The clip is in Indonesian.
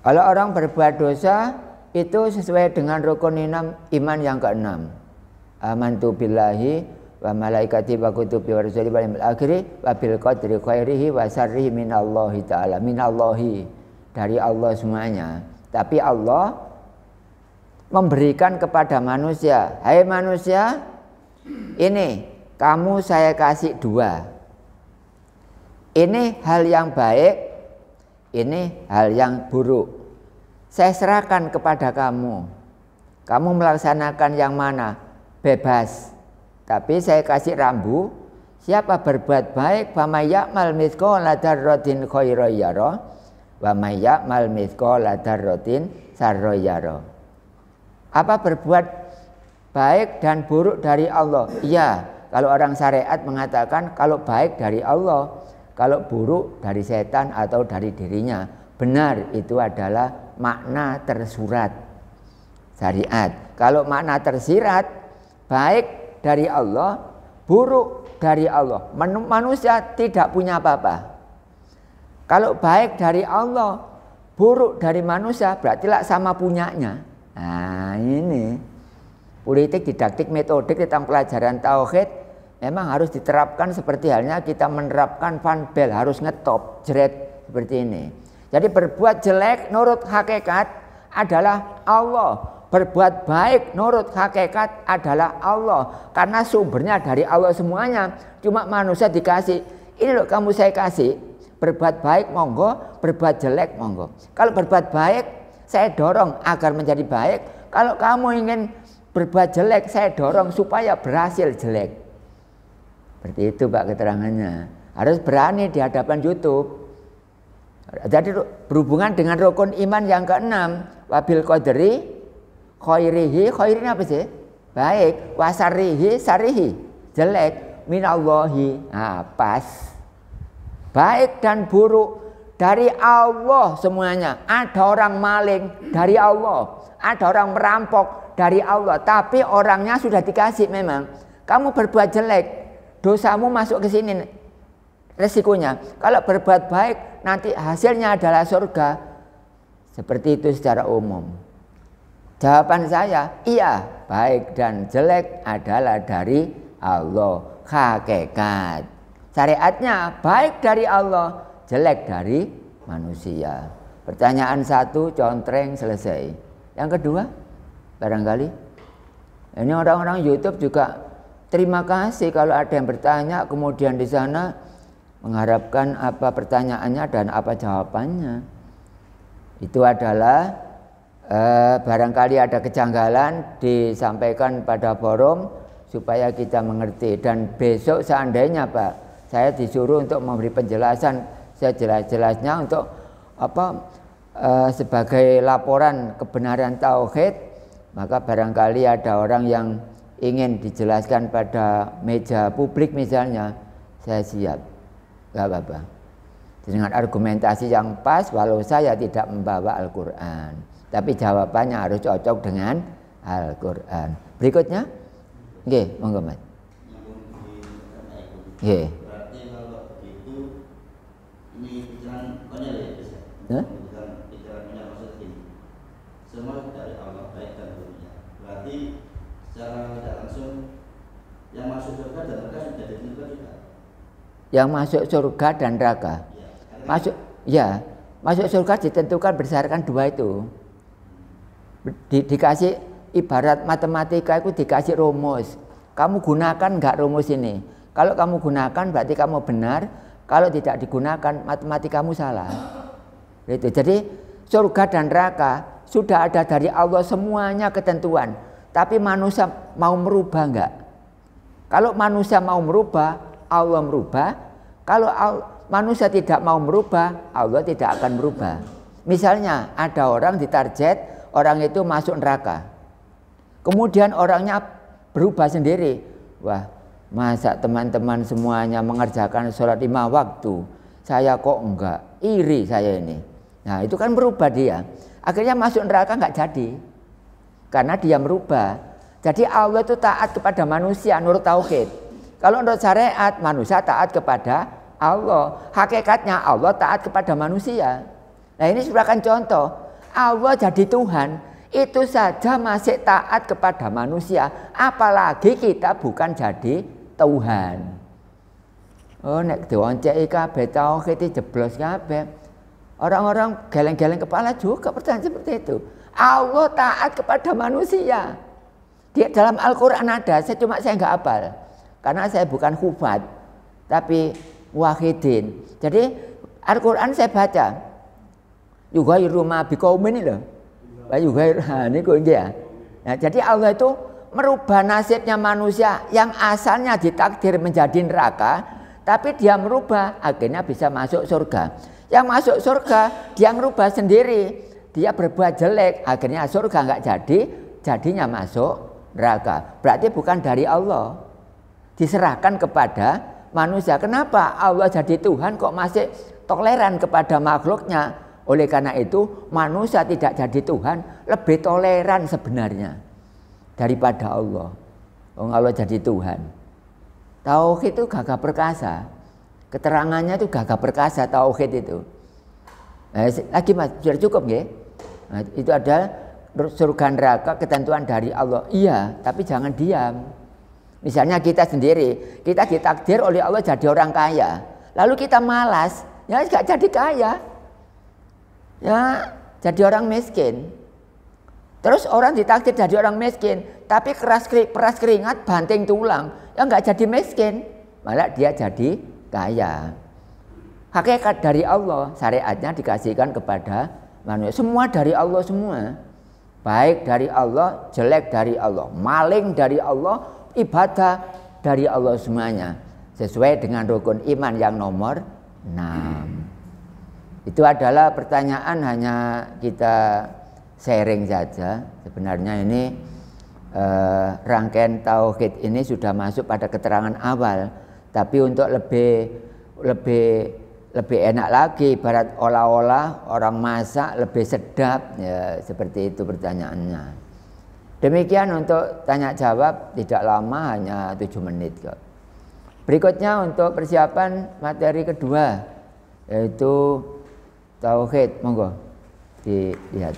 Kalau orang berbuat dosa itu sesuai dengan rukun iman yang keenam. Amantu billahi wa malaikati wa kutubi wa rusuli wal yaumil akhir wa bil qadri khairihi wa syarrihi minallahi ta'ala. Minallahi, dari Allah semuanya. Tapi Allah memberikan kepada manusia, hai manusia, ini kamu saya kasih dua. Ini hal yang baik, ini hal yang buruk. Saya serahkan kepada kamu. Kamu melaksanakan yang mana? Bebas. Tapi saya kasih rambu. Siapa berbuat baik, famay ya'mal mithqala dzarratin khairan yara, wa may ya'mal mithqala dzarratin syarran yara. Apa berbuat baik dan buruk dari Allah? Iya, kalau orang syariat mengatakan kalau baik dari Allah, kalau buruk dari setan atau dari dirinya. Benar, itu adalah makna tersurat syariat. Kalau makna tersirat, baik dari Allah, buruk dari Allah. Manusia tidak punya apa-apa. Kalau baik dari Allah, buruk dari manusia, berarti lah sama punyanya. Nah ini politik didaktik metodik tentang pelajaran tauhid memang harus diterapkan seperti halnya kita menerapkan fanbel, harus ngetop jeret seperti ini. Jadi berbuat jelek nurut hakikat adalah Allah. Berbuat baik nurut hakikat adalah Allah. Karena sumbernya dari Allah semuanya. Cuma manusia dikasih. Ini loh kamu saya kasih. Berbuat baik monggo, berbuat jelek monggo. Kalau berbuat baik saya dorong agar menjadi baik. Kalau kamu ingin berbuat jelek saya dorong supaya berhasil jelek. Seperti itu Pak keterangannya. Harus berani di hadapan YouTube. Jadi berhubungan dengan rukun iman yang keenam, wabil qadri khairihi, khairin apa sih? Baik, wasarihi, sarihi, jelek, minallahi, pas. Baik dan buruk dari Allah semuanya. Ada orang maling dari Allah, ada orang merampok dari Allah, tapi orangnya sudah dikasih memang. Kamu berbuat jelek, dosamu masuk ke sini. Resikonya, kalau berbuat baik nanti hasilnya adalah surga. Seperti itu secara umum. Jawaban saya, iya, baik dan jelek adalah dari Allah, hakikat. Syariatnya baik dari Allah, jelek dari manusia. Pertanyaan satu, contreng, selesai. Yang kedua, barangkali ini orang-orang YouTube juga terima kasih kalau ada yang bertanya, kemudian di sana mengharapkan apa pertanyaannya dan apa jawabannya. Itu adalah barangkali ada kejanggalan disampaikan pada forum supaya kita mengerti. Dan besok seandainya Pak, saya disuruh untuk memberi penjelasan sejelas-jelasnya untuk sebagai laporan kebenaran tauhid, maka barangkali ada orang yang ingin dijelaskan pada meja publik misalnya, saya siap. Gak apa-apa. Dengan argumentasi yang pas, walau saya tidak membawa Al-Quran, tapi jawabannya harus cocok dengan Al-Quran. Berikutnya, nggih, monggo Mas. Nggih. Berarti kalau begitu ini pikiran konyol ya, bisa. Pikiran konyol maksud ini. Semua dari Allah baik dan buruknya. Berarti secara tidak langsung yang masuk surga dan neraka sudah ditentukan juga. Yang masuk surga dan neraka, masuk surga ditentukan berdasarkan dua itu. Dikasih ibarat matematika itu dikasih rumus. Kamu gunakan nggak rumus ini? Kalau kamu gunakan berarti kamu benar. Kalau tidak digunakan matematikamu salah. Itu. Jadi surga dan neraka sudah ada dari Allah semuanya ketentuan. Tapi manusia mau merubah nggak? Kalau manusia mau merubah, Allah merubah. Kalau manusia tidak mau merubah, Allah tidak akan merubah. Misalnya ada orang ditarget, orang itu masuk neraka. Kemudian orangnya berubah sendiri. Wah, masa teman-teman semuanya mengerjakan sholat 5 waktu, saya kok enggak? Iri saya ini. Nah itu kan berubah dia. Akhirnya masuk neraka enggak jadi. Karena dia merubah. Jadi Allah itu taat kepada manusia menurut tauhid. Kalau menurut syariat, manusia taat kepada Allah. Hakikatnya Allah taat kepada manusia. Nah ini merupakan contoh. Allah jadi Tuhan itu saja masih taat kepada manusia. Apalagi kita bukan jadi Tuhan. Oh nek dionceki kabeh tauhid jeblos kabeh. Orang-orang geleng-geleng kepala juga percaya seperti itu. Allah taat kepada manusia. Di dalam Al-Quran ada, saya nggak hafal. Karena saya bukan hufad, tapi wahidin. Jadi Al-Quran saya baca. Yughayyiru ma biqaumin loh. Ini ya. Nah, jadi Allah itu merubah nasibnya manusia yang asalnya ditakdir menjadi neraka, tapi dia merubah akhirnya bisa masuk surga. Yang masuk surga dia merubah sendiri, dia berbuat jelek akhirnya surga nggak jadi, jadinya masuk neraka. Berarti bukan dari Allah, diserahkan kepada manusia. Kenapa Allah jadi Tuhan kok masih toleran kepada makhluknya? Oleh karena itu manusia tidak jadi Tuhan lebih toleran sebenarnya daripada Allah. Allah jadi Tuhan. Tauhid itu gagah perkasa. Keterangannya itu gagah perkasa tauhid itu. Lagi mas, sudah cukup ya? Nah, itu adalah surga neraka ketentuan dari Allah. Iya, tapi jangan diam. Misalnya kita sendiri, kita ditakdir oleh Allah jadi orang kaya. Lalu kita malas, ya nggak jadi kaya. Ya, jadi orang miskin. Terus orang ditakdir jadi orang miskin, tapi peras keringat, banting tulang, ya nggak jadi miskin, malah dia jadi kaya. Hakikat dari Allah, syariatnya dikasihkan kepada manusia. Semua dari Allah semua. Baik dari Allah, jelek dari Allah, maling dari Allah, ibadah dari Allah semuanya. Sesuai dengan rukun iman yang nomor 6. Itu adalah pertanyaan hanya kita sharing saja. Sebenarnya ini rangkaian tauhid ini sudah masuk pada keterangan awal. Tapi untuk lebih enak lagi, ibarat olah-olah orang masak lebih sedap, ya seperti itu pertanyaannya. Demikian untuk tanya jawab, tidak lama, hanya 7 menit kok. Berikutnya untuk persiapan materi kedua, yaitu tauhid, monggo dilihat.